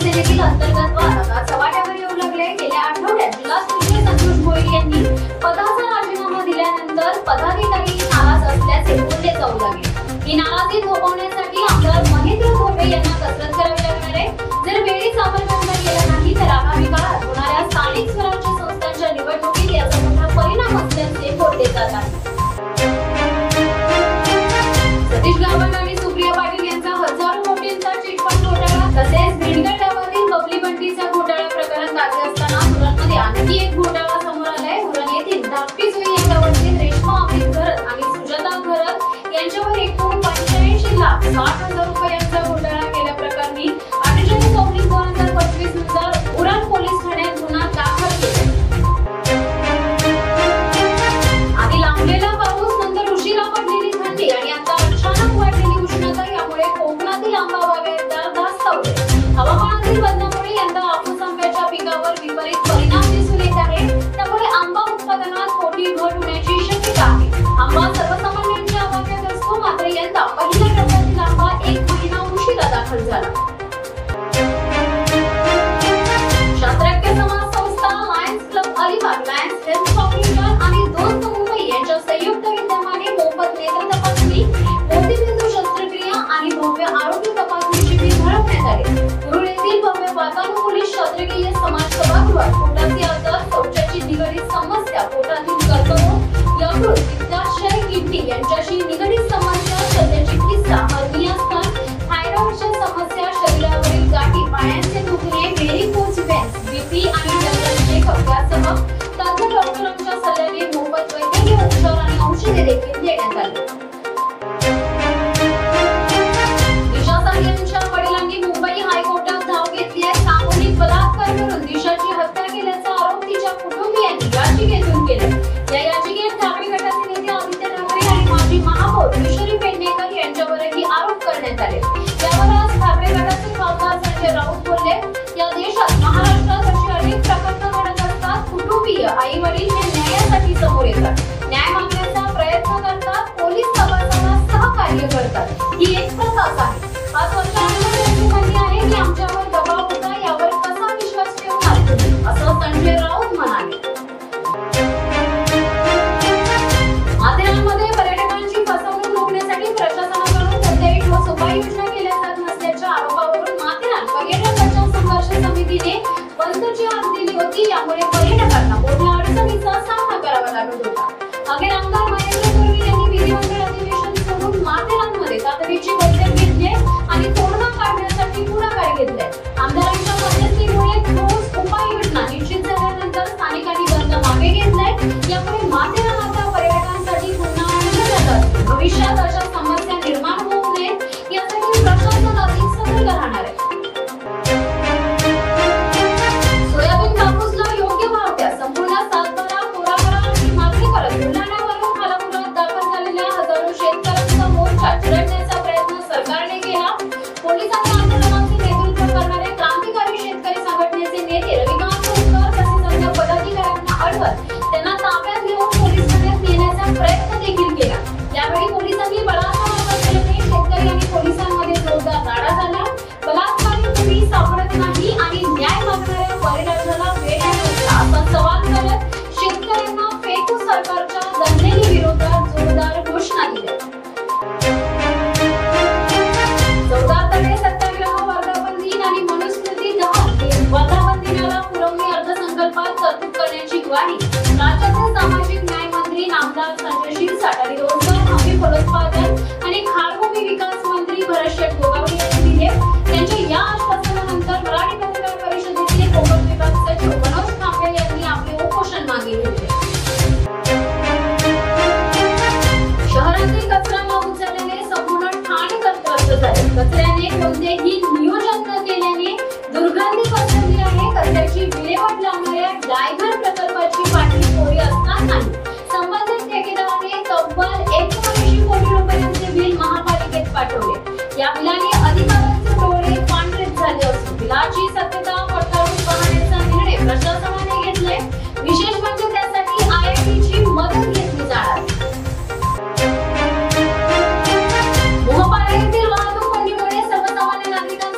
शिवसेनेतील अंतर्गत वाद आता चव्हाट्यावर येऊ लागले। गेल्या आठवड्यात जिल्हा सचिव संतोष भोईर यांनी पदाचा राजीनामा दिल्यानंतर पदाधिकारी नाराज असल्याचे बोलले जाऊ लागले। ही नाराजी थोपवण्यासाठी आमदार महेंद्र धोबे यांना कसरत करावी लागणार आहे। जर वेळीच अमलबजावणी केला नाही तर आगामी काळात होणाऱ्या स्थानिक स्वराज्य संस्थांच्या निवडणुकीत याचा मोठा परिणाम असल्याचे बोलले जात आहे। सतीश गावंड आणि सुप्रिया पाटील यांचा हजारो कोटींचा चिटफंड घोटाळा तसेच भिडगटावरील बबली बंटीचा घोटाळा प्रकरण ताजे असताना उरणमध्ये आणखी एक घोटाळा समोर आलाय। उरण येथील धाकटी सुई यांच्यावरील रेश्मा अमित घरत आणि सुजाता घरत यांच्यावर एकूण 85,60,000 रुपयांचा घोटाळा केल्याप्रकरणी 48/19/2025 नुसार उरण पोलीस ठाण्यात गुन्हा दाखल केला। आधी लांबलेला पाऊस, नंतर उशिरा पडलेली थंडी आणि आता अचानक वाढलेली उष्णता यामुळे कोकणातील आंबा बागायतदार धास्तावले। हवामानातील बदलामुळे यंदा हापूस आंब्याच्या पिकावर विपरीत परिणाम दिसून येत आहे। त्यामुळे आंबा उत्पादनात मोठी घट होण्याची शक्यता आहे। आंबा सर्वसामान्यांच्या आवाक्यात असतो, मात्र यंदा पहिल्या टप्प्यातील आंबा 1 महिना उशिरा दाखल झाला। शास्त्रज्ञ समाज संस्था, lions club Alibag, lions health foundation आणि दोस्त मुंबई यांच्या संयुक्त विद्यमाने मोफत नेत्र तपासणी, मोतीबिंदू शस्त्रक्रिया आणि भव्य आरोग्य तपासणी शिबिर भरवण्यात आले। कुरुळ येथील भव्य वातानुकूलित शास्त्रकीय समाज सभागृहात पोटाचे आजार, शौचाची निगडीत समस्या, पोटातील कर्करोग, यकृत, पित्ताशय, किडनी यांच्याशी निगडीत समस्या, शल्यचिकित्सा, हर्निया स्थान, थायरॉइडच्या समस्या, शरीरावरील गाठी, पायांचे दुखणे, व्हेरिकोज व्हेन्स, बीपी आणि जनरल चेकअप यासह तज्ञ डॉक्टरांच्या सल्ल्याने मोफत वैद्यकीय उपचार आणि औषधे देखील देण्यात आली। दिशा सायलेंच्या वडिलांनी मुंबई हायकोर्टात धाव घेतली आहे। सामूहिक बलात्कार करून दिशाची हत्या केल्याचा आरोप तिच्या कुटुंबियांनी याचिकेतून केला। या याचिकेत ठाकरे गटाचे नेते आदित्य ठाकरे आणि माजी महापौर किशोरी पेडणेकर यांच्यावरही आरोप करण्यात आले। यावर आज ठाकरे गटाचे खासदार संजय राऊत बोलले, या देशात महाराष्ट्रात अशी अनेक प्रकरणे घडत असतात। कुटुंबीय, आई वडील हे न्यायासाठी समोर येतात, न्याय मागण्याचा प्रयत्न करतात, पोलीस तपासाला सहकार्य करतात। ही एक प्रथाच आहे। 5 वर्षांपूर्वी त्यांची म्हणणी आहे की आमच्यावर दबाव होता, यावर कसा विश्वास ठेवणार तुम्ही, असं संजय राऊत म्हणाले। माथेरानमध्ये पर्यटकांची फसवणूक रोखण्यासाठी प्रशासनाकडून कोणत्याही ठोस उपाययोजना केल्या जात नसल्याच्या आरोपावरून माथेरान पर्यटन बचाव संघर्ष समितीने बंदची हाक दिली होती। यामुळे पर्यटकांना मोठ्या अडचणीचा सामना करावा लागत होता। अखेर आमदार महेंद्र धोबे यांनी विधिमंडळ अधिवेशन सोडून माथेरानमध्ये तातडीची बैठक घेतली आणि तोडगा काढण्यासाठी पुढाकार घेतलाय। आमदारांच्या मध्यस्थीमुळे ठोस उपाययोजना निश्चित झाल्यानंतर स्थानिकांनी बंद मागे घेतलाय। यामुळे माथेरान आता पर्यटकांसाठी पुन्हा खुलं झालं असून भविष्यात अशा समस्या निर्माण होऊ नयेत यासाठी प्रशासन अधिक सतर्क राहणार आहे। सोयाबीन कापूसला योग्य भाव द्या, संपूर्ण सातबारा कोरा करा अशी मागणी करत बुलढाण्यावरून खालापुरात दाखल झालेल्या हजारो शेतकऱ्यांचा मोर्चा चिरडण्याचा प्रयत्न सरकारने केला। पोलिसांनी आंदोलनाचे नेतृत्व करणारे क्रांतिकारी शेतकरी संघटनेचे नेते रविकांत खोतकर तसेच अन्य पदाधिकाऱ्यांना अडवत त्यांना ताब्यात घेऊन पोलीस ठाण्यात नेण्याचा प्रयत्न देखील केला। यावेळी पोलिसांनी बळाचा वापर केल्याने शेतकरी आणि पोलिसांमध्ये जोरदार लढा झाला। बलात्कारी तुम्ही सापडत नाही आणि न्याय मागणाऱ्या परिणामाला वेळ घालता असा सवाल करत शेतकऱ्यांना फेकू सरकारच्या दंडेली विरोधात जोरदार घोषणा दिल्या। 14 तडे सत्याग्रह, वर्धापन दिन आणि मनुस्मृती दहन वर्धापन दिनाला पुरवणी अर्थसंकल्पात तरतूद करण्याची ग्वाही राज्याचे सामाजिक न्याय मंत्री नामदार संजय शिरसाट आणि रोजगार हमी, फलोत्पादन आणि खारभूमी विकास मंत्री भरतशेठ गोगावले यांनी दिले। त्यांच्या या आश्वासनानंतर मराठी पत्रकार परिषदेचे कोकण विभाग सचिव मनोज खांबे यांनी आपले उपोषण मागे घेतले। शहरातील कचरा न उचलल्याने संपूर्ण ठाणेकर त्रस्त झाले। कचऱ्याने कोणतेही नियोजन न केल्याने दुर्गंधी पसरली आहे। कचऱ्याची विल्हेवाट लावणाऱ्या डायव्हर प्रकल्पाची पाठी कोरी असतानाही संबंधित ठेकेदाराने तब्बल 180 कोटी रुपयांचे बिल महापालिकेत पाठवले। या बिलाने अधिकाऱ्यांचे डोळे पांढरेच झाले असून बिलाची सत्यता पडताळून पाहण्याचा निर्णय प्रशासनाने घेतलाय। विशेष म्हणजे त्यासाठी IITची मदत घेतली जाणार। मोहपाडा येथील वाहतूक कोंडीमुळे सर्वसामान्य नागरिकांना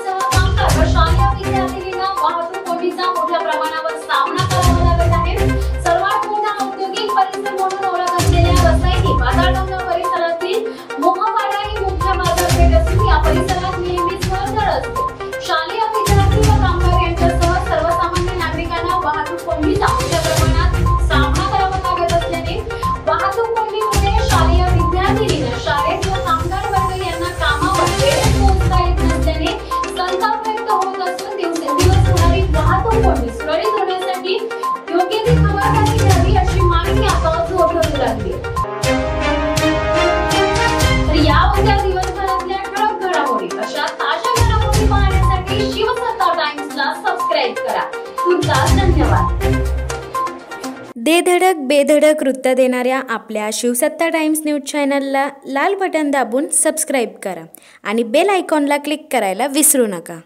तुर्तास धन्यवाद. दे धडक बेधडक वृत्त देणाऱ्या आपल्या शिवसत्ता टाइम्स न्यूज चॅनलला लाल बटन दाबून सबस्क्राईब करा आणि बेल आयकॉनला क्लिक करायला विसरू नका.